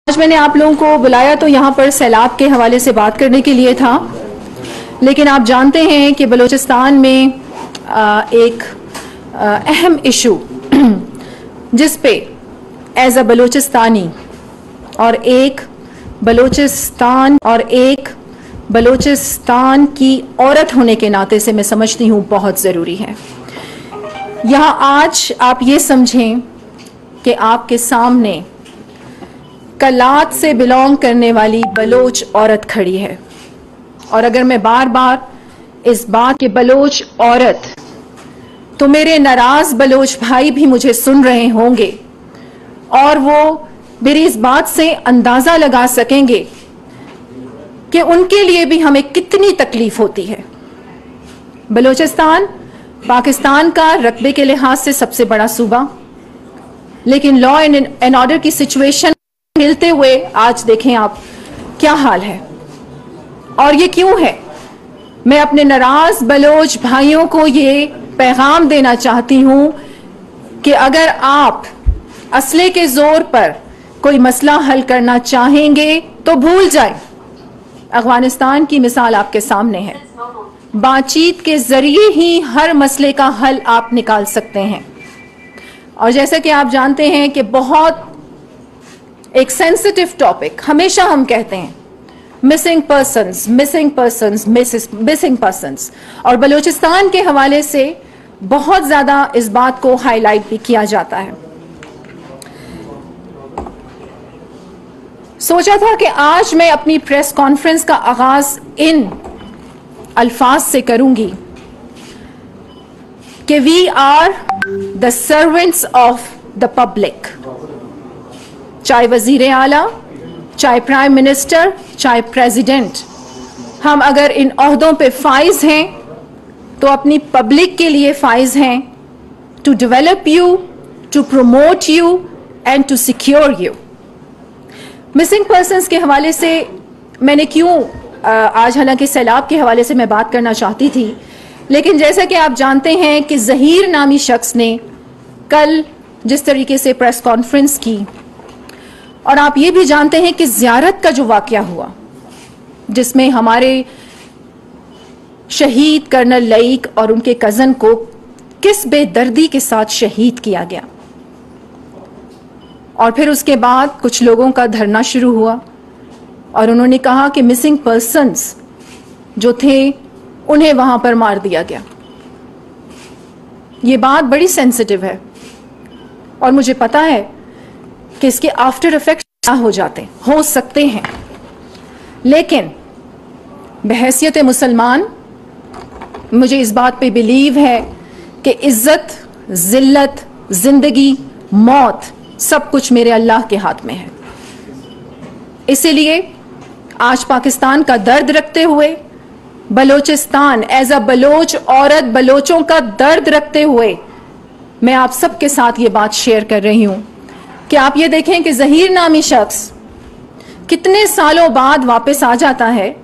आज मैंने आप लोगों को बुलाया तो यहाँ पर सैलाब के हवाले से बात करने के लिए था, लेकिन आप जानते हैं कि बलूचिस्तान में एक अहम इशू जिस पे एज अ बलूचिस्तानी और एक बलूचिस्तान की औरत होने के नाते से मैं समझती हूँ बहुत ज़रूरी है। यहाँ आज आप ये समझें कि आपके सामने कलात से बिलोंग करने वाली बलोच औरत खड़ी है, और अगर मैं बार बार इस बात के बलोच औरत, तो मेरे नाराज बलोच भाई भी मुझे सुन रहे होंगे और वो मेरी इस बात से अंदाजा लगा सकेंगे कि उनके लिए भी हमें कितनी तकलीफ होती है। बलूचिस्तान पाकिस्तान का रकबे के लिहाज से सबसे बड़ा सूबा, लेकिन लॉ एंड ऑर्डर की सिचुएशन मिलते हुए आज देखें आप क्या हाल है। और ये क्यों है? मैं अपने नाराज बलोच भाइयों को ये पैगाम देना चाहती हूं कि अगर आप असले के जोर पर कोई मसला हल करना चाहेंगे तो भूल जाएं। अफगानिस्तान की मिसाल आपके सामने है। बातचीत के जरिए ही हर मसले का हल आप निकाल सकते हैं। और जैसे कि आप जानते हैं कि बहुत एक सेंसिटिव टॉपिक, हमेशा हम कहते हैं मिसिंग पर्सन्स, और बलूचिस्तान के हवाले से बहुत ज्यादा इस बात को हाईलाइट भी किया जाता है। सोचा था कि आज मैं अपनी प्रेस कॉन्फ्रेंस का आगाज इन अल्फाज से करूंगी कि we are the servants of the public. चाहे वजीर आला, चाहे प्राइम मिनिस्टर, चाहे प्रेसिडेंट, हम अगर इन ओहदों पे फाइज हैं तो अपनी पब्लिक के लिए फाइज हैं, to develop you, to promote you and to secure you. Missing persons के हवाले से मैंने क्यों आज, हालांकि सैलाब के हवाले से मैं बात करना चाहती थी, लेकिन जैसा कि आप जानते हैं कि ज़हीर नामी शख्स ने कल जिस तरीके से प्रेस कॉन्फ्रेंस की, और आप ये भी जानते हैं कि ज़ियारत का जो वाक़या हुआ जिसमें हमारे शहीद कर्नल लईक और उनके कज़न को किस बेदर्दी के साथ शहीद किया गया, और फिर उसके बाद कुछ लोगों का धरना शुरू हुआ और उन्होंने कहा कि मिसिंग पर्सन्स जो थे उन्हें वहां पर मार दिया गया। ये बात बड़ी सेंसिटिव है और मुझे पता है कि इसके आफ्टर इफेक्ट क्या हो सकते हैं, लेकिन बहैसियत मुसलमान मुझे इस बात पे बिलीव है कि इज्जत, जिल्लत, जिंदगी, मौत सब कुछ मेरे अल्लाह के हाथ में है। इसीलिए आज पाकिस्तान का दर्द रखते हुए, बलूचिस्तान एज अ बलोच औरत, बलोचों का दर्द रखते हुए मैं आप सबके साथ ये बात शेयर कर रही हूं कि आप ये देखें कि ज़हीर नामी शख्स कितने सालों बाद वापस आ जाता है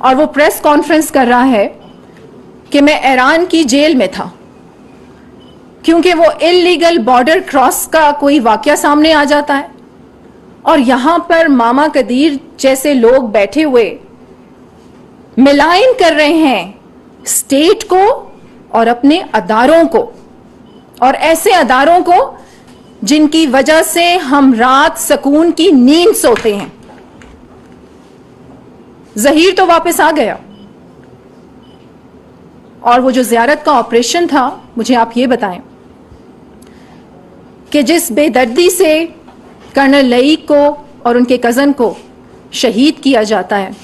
और वो प्रेस कॉन्फ्रेंस कर रहा है कि मैं ईरान की जेल में था, क्योंकि वो इल्लीगल बॉर्डर क्रॉस का कोई वाकया सामने आ जाता है और यहां पर मामा कदीर जैसे लोग बैठे हुए मिलाइन कर रहे हैं स्टेट को और अपने अदारों को, और ऐसे अदारों को जिनकी वजह से हम रात सुकून की नींद सोते हैं। ज़हीर तो वापस आ गया, और वो जो ज़ियारत का ऑपरेशन था, मुझे आप ये बताएं कि जिस बेदर्दी से कर्नल लईक को और उनके कज़न को शहीद किया जाता है,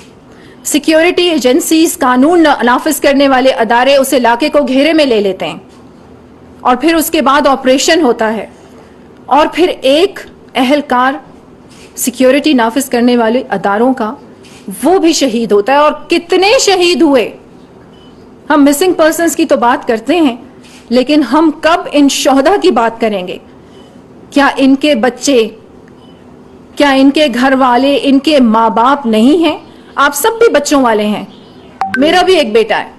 सिक्योरिटी एजेंसीज, कानून नाफिज करने वाले अदारे उस इलाके को घेरे में ले लेते हैं, और फिर उसके बाद ऑपरेशन होता है, और फिर एक अहलकार सिक्योरिटी नाफिज करने वाले अदारों का वो भी शहीद होता है। और कितने शहीद हुए? हम मिसिंग पर्सन्स की तो बात करते हैं, लेकिन हम कब इन शोहदा की बात करेंगे? क्या इनके बच्चे, क्या इनके घर वाले, इनके माँ बाप नहीं हैं? आप सब भी बच्चों वाले हैं, मेरा भी एक बेटा है।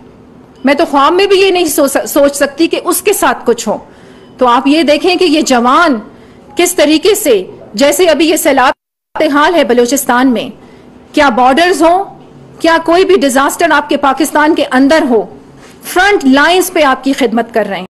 मैं तो ख्वाब में भी ये नहीं सोच सकती कि उसके साथ कुछ हो। तो आप ये देखें कि ये जवान किस तरीके से, जैसे अभी ये सैलाब हाल है बलूचिस्तान में, क्या बॉर्डर्स हो, क्या कोई भी डिजास्टर आपके पाकिस्तान के अंदर हो, फ्रंट लाइंस पे आपकी खिदमत कर रहे हैं।